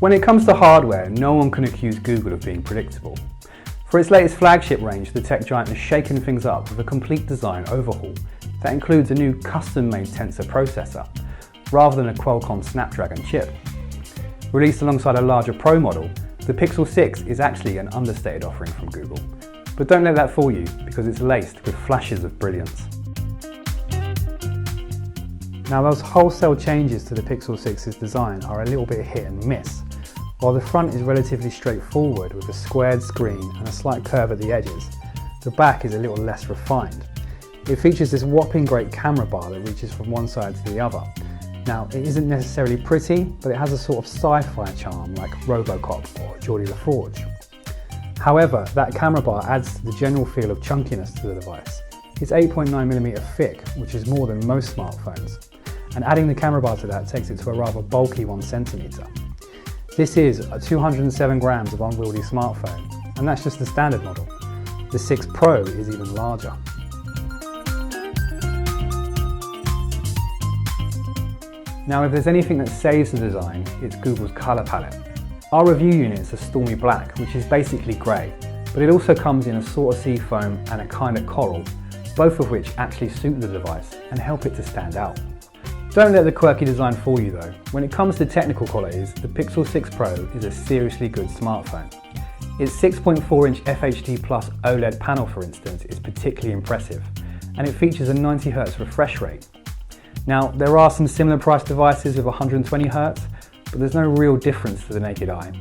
When it comes to hardware, no one can accuse Google of being predictable. For its latest flagship range, the tech giant has shaken things up with a complete design overhaul that includes a new custom-made Tensor processor, rather than a Qualcomm Snapdragon chip. Released alongside a larger Pro model, the Pixel 6 is actually an understated offering from Google. But don't let that fool you, because it's laced with flashes of brilliance. Now, those wholesale changes to the Pixel 6's design are a little bit hit and miss. While the front is relatively straightforward with a squared screen and a slight curve at the edges, the back is a little less refined. It features this whopping great camera bar that reaches from one side to the other. Now, it isn't necessarily pretty, but it has a sort of sci-fi charm like Robocop or Geordie the Forge. However, that camera bar adds to the general feel of chunkiness to the device. It's 8.9mm thick, which is more than most smartphones, and adding the camera bar to that takes it to a rather bulky 1cm. This is 207 grams of unwieldy smartphone, and that's just the standard model. The 6 Pro is even larger. Now, if there's anything that saves the design, it's Google's colour palette. Our review unit's a stormy black, which is basically grey, but it also comes in a sort of seafoam and a kind of coral, both of which actually suit the device and help it to stand out. Don't let the quirky design fool you though. When it comes to technical qualities, the Pixel 6 Pro is a seriously good smartphone. Its 6.4-inch FHD Plus OLED panel, for instance, is particularly impressive, and it features a 90Hz refresh rate. Now, there are some similar priced devices with 120Hz, but there's no real difference to the naked eye.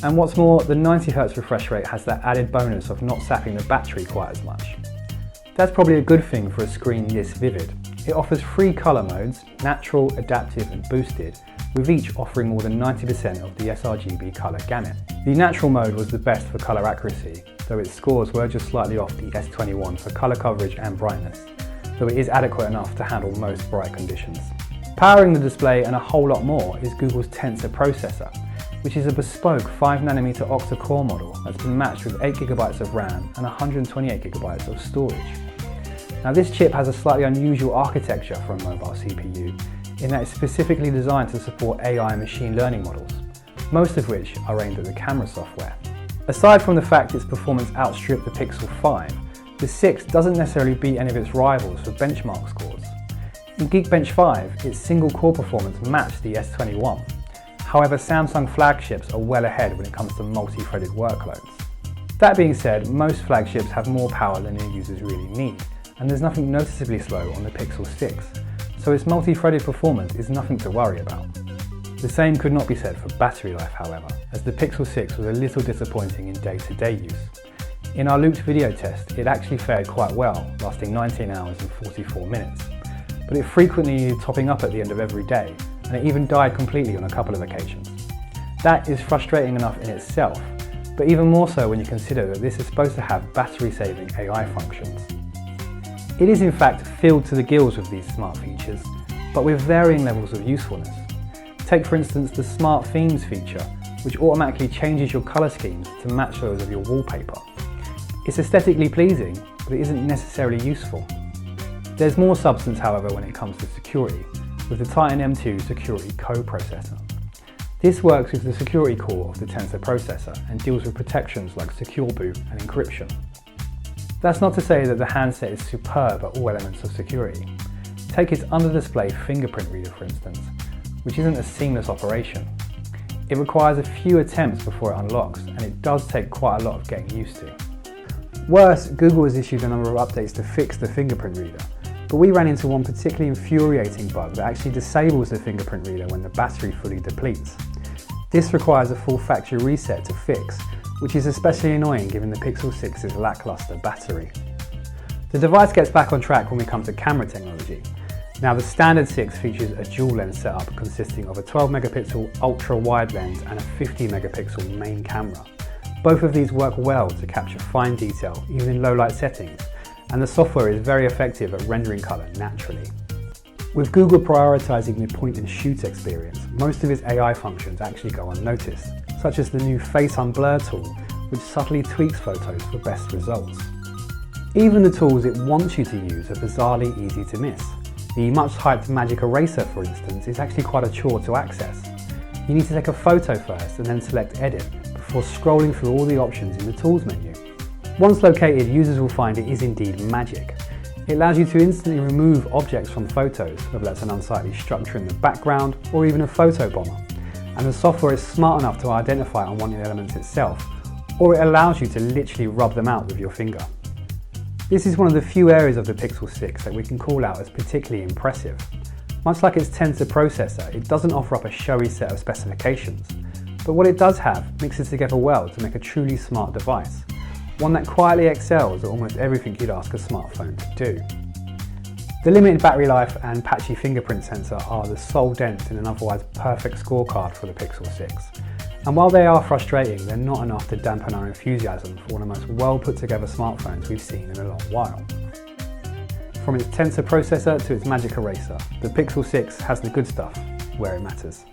And what's more, the 90Hz refresh rate has that added bonus of not sapping the battery quite as much. That's probably a good thing for a screen this vivid. It offers 3 colour modes, natural, adaptive and boosted, with each offering more than 90% of the sRGB colour gamut. The natural mode was the best for colour accuracy, though its scores were just slightly off the S21 for colour coverage and brightness, though it is adequate enough to handle most bright conditions. Powering the display and a whole lot more is Google's Tensor processor, which is a bespoke 5nm octa-core model that's been matched with 8GB of RAM and 128GB of storage. Now, this chip has a slightly unusual architecture for a mobile CPU in that it's specifically designed to support AI and machine learning models, most of which are aimed at the camera software. Aside from the fact its performance outstripped the Pixel 5, the 6 doesn't necessarily beat any of its rivals for benchmark scores. In Geekbench 5, its single-core performance matched the S21. However, Samsung flagships are well ahead when it comes to multi-threaded workloads. That being said, most flagships have more power than their users really need, and there's nothing noticeably slow on the Pixel 6, so its multi-threaded performance is nothing to worry about. The same could not be said for battery life, however, as the Pixel 6 was a little disappointing in day-to-day use. In our looped video test, it actually fared quite well, lasting 19 hours and 44 minutes, but it frequently needed topping up at the end of every day, and it even died completely on a couple of occasions. That is frustrating enough in itself, but even more so when you consider that this is supposed to have battery-saving AI functions. It is in fact filled to the gills with these smart features, but with varying levels of usefulness. Take for instance the Smart Themes feature, which automatically changes your colour schemes to match those of your wallpaper. It's aesthetically pleasing, but it isn't necessarily useful. There's more substance, however, when it comes to security, with the Titan M2 Security Co-processor. This works with the security core of the Tensor processor and deals with protections like secure boot and encryption. That's not to say that the handset is superb at all elements of security. Take its under-display fingerprint reader, for instance, which isn't a seamless operation. It requires a few attempts before it unlocks, and it does take quite a lot of getting used to. Worse, Google has issued a number of updates to fix the fingerprint reader, but we ran into one particularly infuriating bug that actually disables the fingerprint reader when the battery fully depletes. This requires a full factory reset to fix, which is especially annoying given the Pixel 6's lackluster battery. The device gets back on track when we come to camera technology. Now, the standard 6 features a dual lens setup consisting of a 12MP ultra wide lens and a 50MP main camera. Both of these work well to capture fine detail even in low light settings, and the software is very effective at rendering colour naturally. With Google prioritising the point and shoot experience, most of its AI functions actually go unnoticed, such as the new Face Unblur tool, which subtly tweaks photos for best results. Even the tools it wants you to use are bizarrely easy to miss. The much hyped Magic Eraser, for instance, is actually quite a chore to access. You need to take a photo first and then select Edit before scrolling through all the options in the Tools menu. Once located, users will find it is indeed magic. It allows you to instantly remove objects from photos, whether that's an unsightly structure in the background or even a photo bomber. And the software is smart enough to identify unwanted elements itself, or it allows you to literally rub them out with your finger. This is one of the few areas of the Pixel 6 that we can call out as particularly impressive. Much like its tensor processor, it doesn't offer up a showy set of specifications, but what it does have mixes together well to make a truly smart device, one that quietly excels at almost everything you'd ask a smartphone to do. The limited battery life and patchy fingerprint sensor are the sole dent in an otherwise perfect scorecard for the Pixel 6. And while they are frustrating, they're not enough to dampen our enthusiasm for one of the most well put together smartphones we've seen in a long while. From its tensor processor to its magic eraser, the Pixel 6 has the good stuff where it matters.